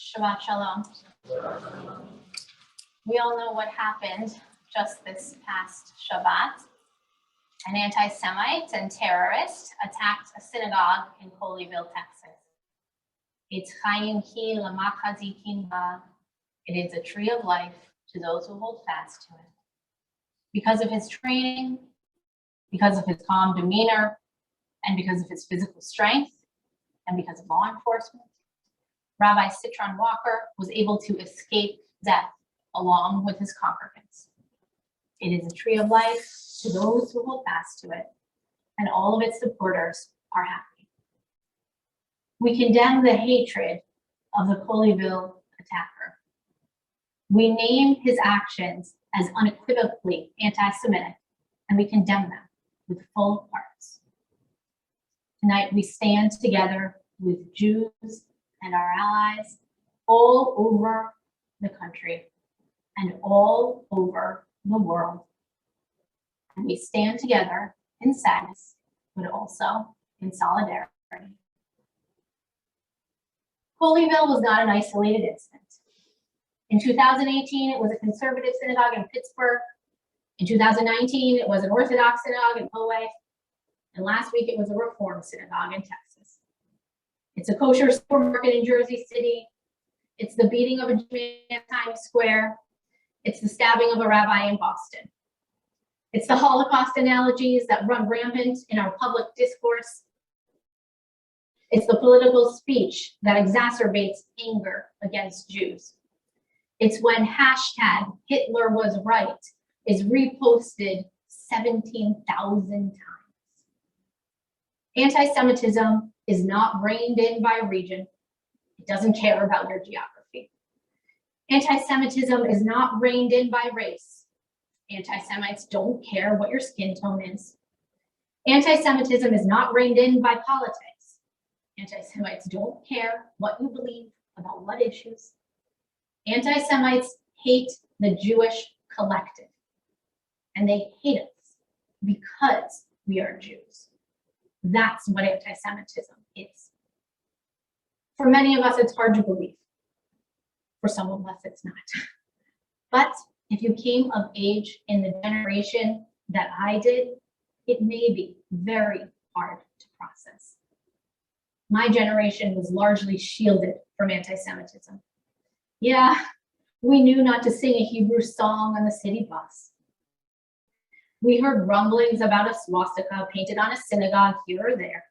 Shabbat Shalom. We all know what happened just this past Shabbat. An anti-Semite and terrorist attacked a synagogue in Colleyville, Texas. It's Chaim ki l'machazikin ba. It is a tree of life to those who hold fast to it. Because of his training, because of his calm demeanor, and because of his physical strength, and because of law enforcement, Rabbi Citron Walker was able to escape death along with his congregants. It is a tree of life to those who hold fast to it, and all of its supporters are happy. We condemn the hatred of the Colleyville attacker. We name his actions as unequivocally anti-Semitic, and we condemn them with full hearts. Tonight we stand together with Jews and our allies all over the country and all over the world. And we stand together in sadness, but also in solidarity. Colleyville was not an isolated incident. In 2018, it was a conservative synagogue in Pittsburgh. In 2019, it was an Orthodox synagogue in Poway. And last week, it was a Reform synagogue in Texas. It's a kosher supermarket in Jersey City. It's the beating of a Jew in Times Square. It's the stabbing of a rabbi in Boston. It's the Holocaust analogies that run rampant in our public discourse. It's the political speech that exacerbates anger against Jews. It's when hashtag Hitler was right is reposted 17,000 times. Anti-Semitism is not reined in by region. It doesn't care about your geography. Anti-Semitism is not reined in by race. Anti-Semites don't care what your skin tone is. Anti-Semitism is not reined in by politics. Anti-Semites don't care what you believe about what issues. Anti-Semites hate the Jewish collective, and they hate us because we are Jews. That's what anti-Semitism is. For many of us, it's hard to believe. For some of us, it's not. But if you came of age in the generation that I did, it may be very hard to process. My generation was largely shielded from anti-Semitism. Yeah, we knew not to sing a Hebrew song on the city bus. We heard rumblings about a swastika painted on a synagogue here or there,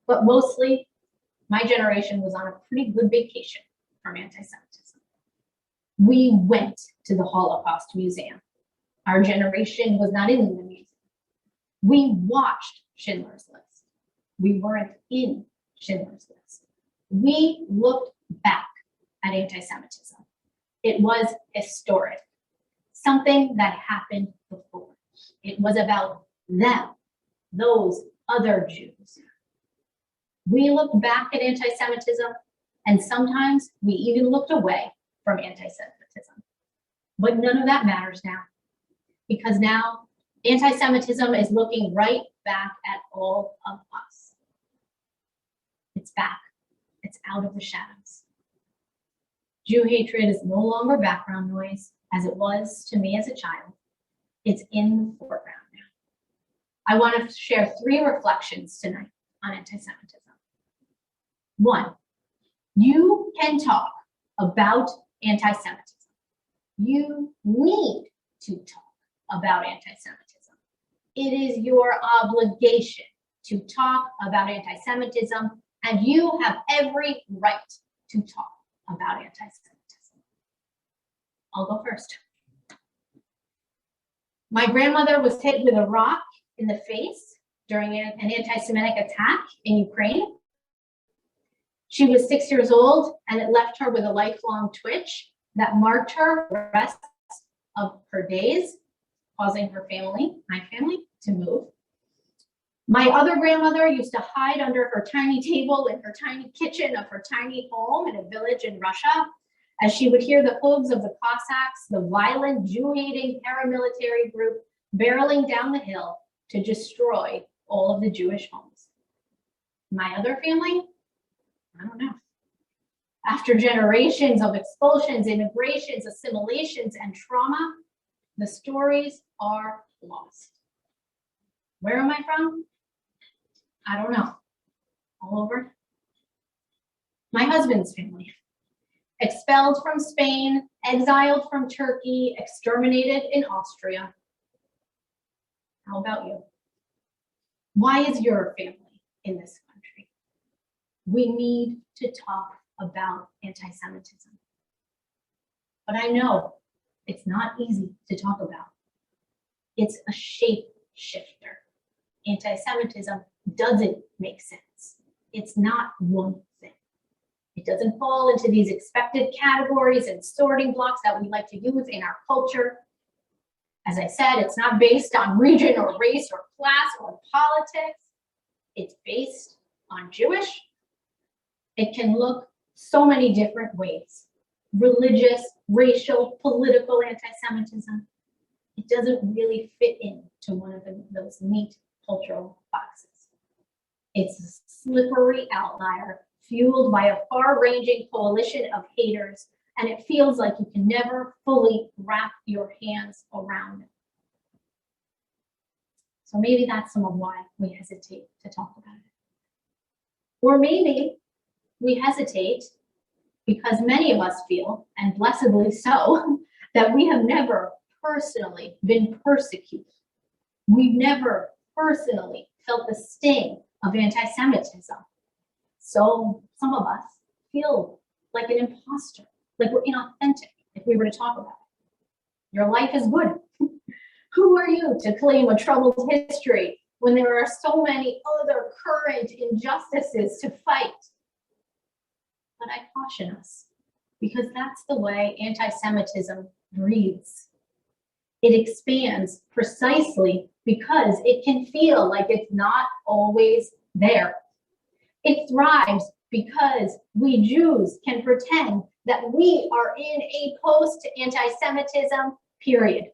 but mostly my generation was on a pretty good vacation from anti-Semitism. We went to the Holocaust Museum. Our generation was not in the museum. We watched Schindler's List. We weren't in Schindler's List. We looked back at anti-Semitism. It was historic, something that happened before. It was about them, those other Jews. We looked back at anti-Semitism, and sometimes we even looked away from anti-Semitism. But none of that matters now, because now anti-Semitism is looking right back at all of us. It's back. It's out of the shadows. Jew hatred is no longer background noise, as it was to me as a child. It's in the foreground now. I want to share 3 reflections tonight on anti-Semitism. 1, you can talk about anti-Semitism. You need to talk about anti-Semitism. It is your obligation to talk about anti-Semitism, and you have every right to talk about anti-Semitism. I'll go first. My grandmother was hit with a rock in the face during an anti-Semitic attack in Ukraine. She was 6 years old, and it left her with a lifelong twitch that marked her the rest of her days, causing her family, my family, to move. My other grandmother used to hide under her tiny table in her tiny kitchen of her tiny home in a village in Russia, as she would hear the hooves of the Cossacks, the violent Jew-hating paramilitary group, barreling down the hill to destroy all of the Jewish homes. My other family, I don't know. After generations of expulsions, immigrations, assimilations, and trauma, the stories are lost. Where am I from? I don't know. All over. My husband's family. Expelled from Spain, exiled from Turkey, exterminated in Austria. How about you? Why is your family in this country? We need to talk about anti-Semitism. But I know it's not easy to talk about. It's a shape shifter. Anti-Semitism doesn't make sense. It's not one thing. It doesn't fall into these expected categories and sorting blocks that we like to use in our culture. As I said, it's not based on region or race or class or politics. It's based on Jewish. It can look so many different ways. Religious, racial, political anti-Semitism. It doesn't really fit into one of those neat cultural boxes. It's a slippery outlier fueled by a far-ranging coalition of haters, and it feels like you can never fully wrap your hands around it. So maybe that's some of why we hesitate to talk about it. Or maybe we hesitate because many of us feel, and blessedly so, that we have never personally been persecuted. We've never personally felt the sting of anti-Semitism. So some of us feel like an imposter, like we're inauthentic if we were to talk about it. Your life is good. Who are you to claim a troubled history when there are so many other current injustices to fight? But I caution us, because that's the way anti-Semitism breathes. It expands precisely because it can feel like it's not always there. It thrives because we Jews can pretend that we are in a post-anti-Semitism period.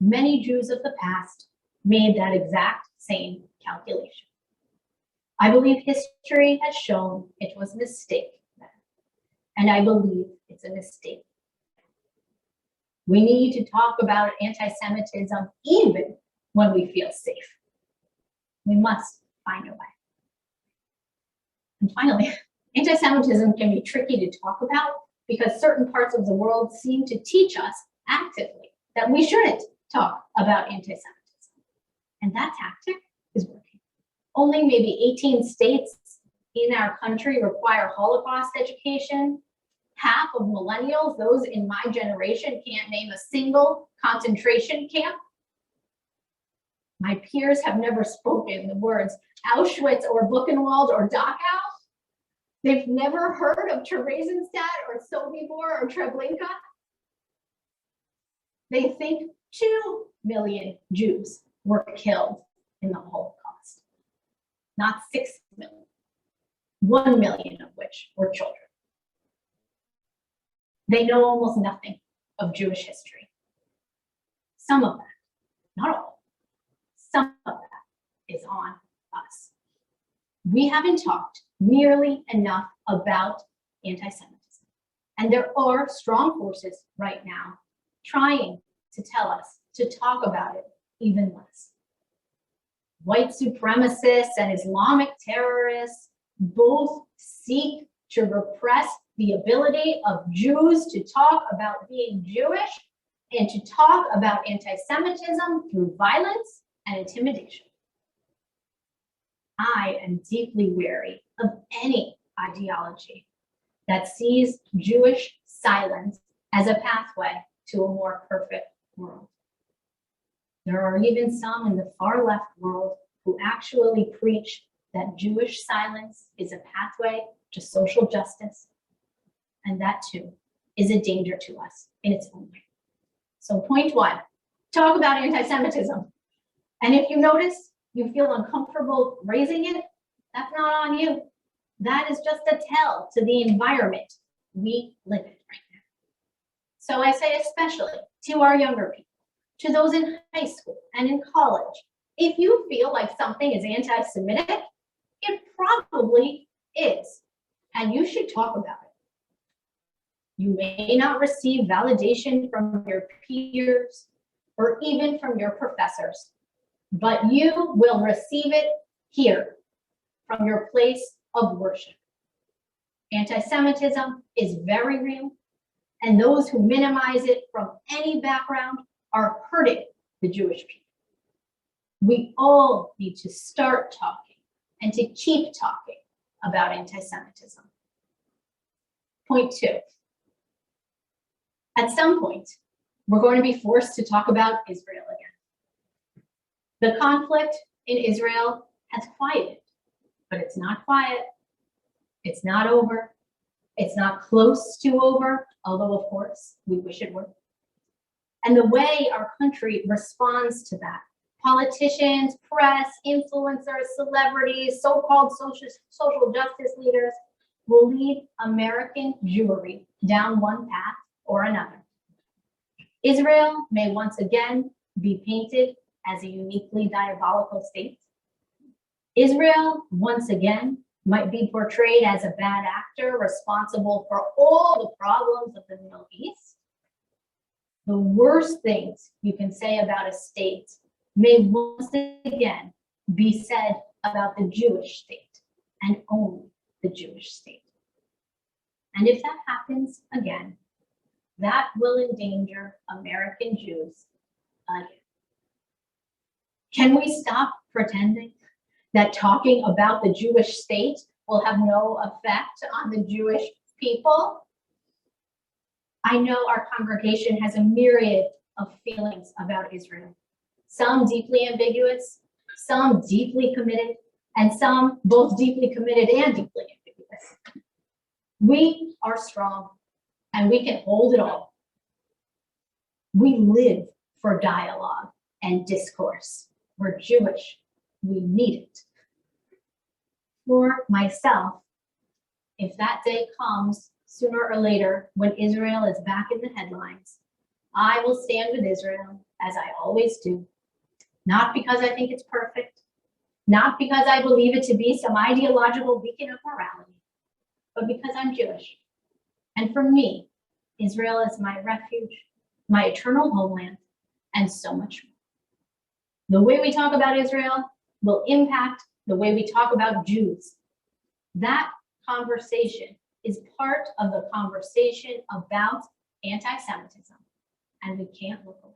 Many Jews of the past made that exact same calculation. I believe history has shown it was a mistake then, and I believe it's a mistake. We need to talk about anti-Semitism even when we feel safe. We must find a way. And finally, anti-Semitism can be tricky to talk about because certain parts of the world seem to teach us actively that we shouldn't talk about anti-Semitism. And that tactic is working. Only maybe 18 states in our country require Holocaust education. Half of millennials, those in my generation, can't name a single concentration camp. My peers have never spoken the words Auschwitz or Buchenwald or Dachau. They've never heard of Theresienstadt or Sobibor or Treblinka. They think 2 million Jews were killed in the Holocaust, not 6 million, 1 million of which were children. They know almost nothing of Jewish history. Some of that, not all, some of that is on us. We haven't talked nearly enough about anti-Semitism. And there are strong forces right now trying to tell us to talk about it even less. White supremacists and Islamic terrorists both seek to repress the ability of Jews to talk about being Jewish and to talk about anti-Semitism through violence and intimidation. I am deeply wary of any ideology that sees Jewish silence as a pathway to a more perfect world. There are even some in the far left world who actually preach that Jewish silence is a pathway to social justice, and that too is a danger to us in its own way. So point one, talk about anti-Semitism. And if you notice you feel uncomfortable raising it, that's not on you. That is just a tell to the environment we live in right now. So I say especially to our younger people, to those in high school and in college, if you feel like something is anti-Semitic, it probably is. and you should talk about it. You may not receive validation from your peers or even from your professors, but you will receive it here from your place of worship. Anti-Semitism is very real, and those who minimize it from any background are hurting the Jewish people. We all need to start talking and to keep talking about anti-Semitism. Point 2. At some point, we're going to be forced to talk about Israel again. The conflict in Israel has quieted, but it's not quiet. It's not over. It's not close to over, although of course we wish it were. And the way our country responds to that, politicians, press, influencers, celebrities, so-called social justice leaders, will lead American Jewry down one path or another. Israel may once again be painted as a uniquely diabolical state. Israel, once again, might be portrayed as a bad actor responsible for all the problems of the Middle East. The worst things you can say about a state may once again be said about the Jewish state and only the Jewish state. And if that happens again, that will endanger American Jews again. Can we stop pretending that talking about the Jewish state will have no effect on the Jewish people? I know our congregation has a myriad of feelings about Israel, some deeply ambiguous, some deeply committed, and some both deeply committed and deeply ambiguous. We are strong and we can hold it all. We live for dialogue and discourse. We're Jewish. We need it. For myself, if that day comes sooner or later when Israel is back in the headlines, I will stand with Israel as I always do. Not because I think it's perfect, not because I believe it to be some ideological beacon of morality, but because I'm Jewish. And for me, Israel is my refuge, my eternal homeland, and so much more. The way we talk about Israel will impact the way we talk about Jews. That conversation is part of the conversation about anti-Semitism, and we can't look away.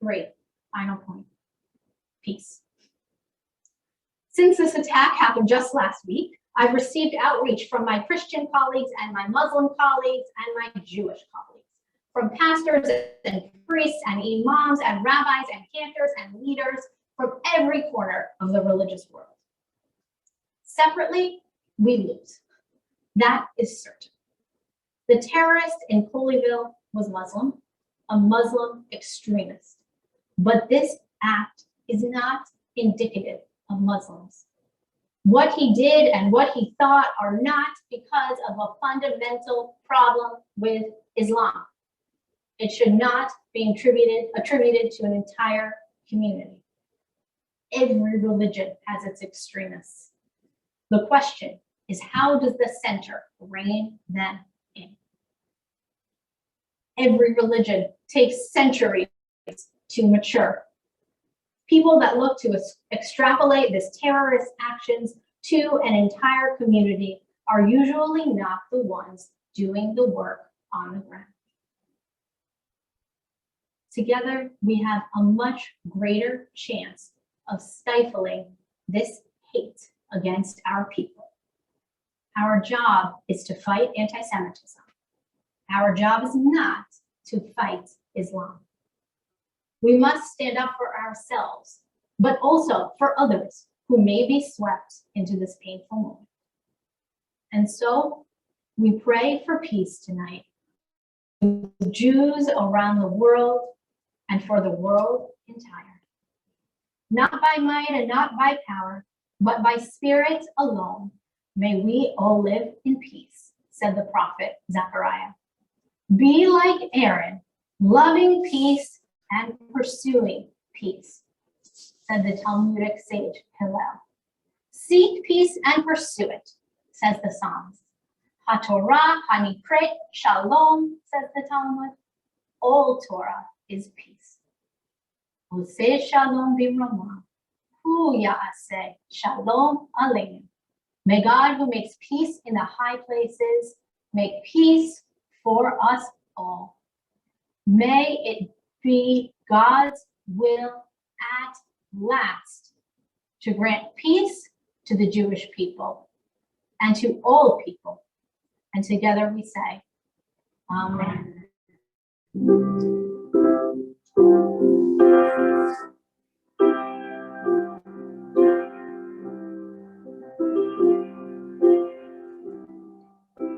3, final point, peace. Since this attack happened just last week, I've received outreach from my Christian colleagues and my Muslim colleagues and my Jewish colleagues, from pastors and priests and imams and rabbis and cantors and leaders from every corner of the religious world. Separately, we lose. That is certain. The terrorist in Colleyville was Muslim, a Muslim extremist. But this act is not indicative of Muslims. What he did and what he thought are not because of a fundamental problem with Islam. It should not be attributed to an entire community. Every religion has its extremists. The question is, how does the center rein them in? Every religion takes centuries to mature. People that look to extrapolate this terrorist actions to an entire community are usually not the ones doing the work on the ground. Together, we have a much greater chance of stifling this hate against our people. Our job is to fight anti-Semitism. Our job is not to fight Islam. We must stand up for ourselves, but also for others who may be swept into this painful moment. And so we pray for peace tonight, for the Jews around the world and for the world entire. Not by might and not by power, but by spirit alone, may we all live in peace, said the prophet Zechariah. Be like Aaron, loving peace and pursuing peace, said the Talmudic sage Hillel. Seek peace and pursue it. says the Psalms. HaTorah Hanikret Shalom, says the Talmud. All Torah is peace. Oseh Shalom Bimrama, Hu Ya'aseh Shalom Aleinu. May God, who makes peace in the high places, make peace for us all. May it be God's will at last to grant peace to the Jewish people and to all people. And together we say, Amen.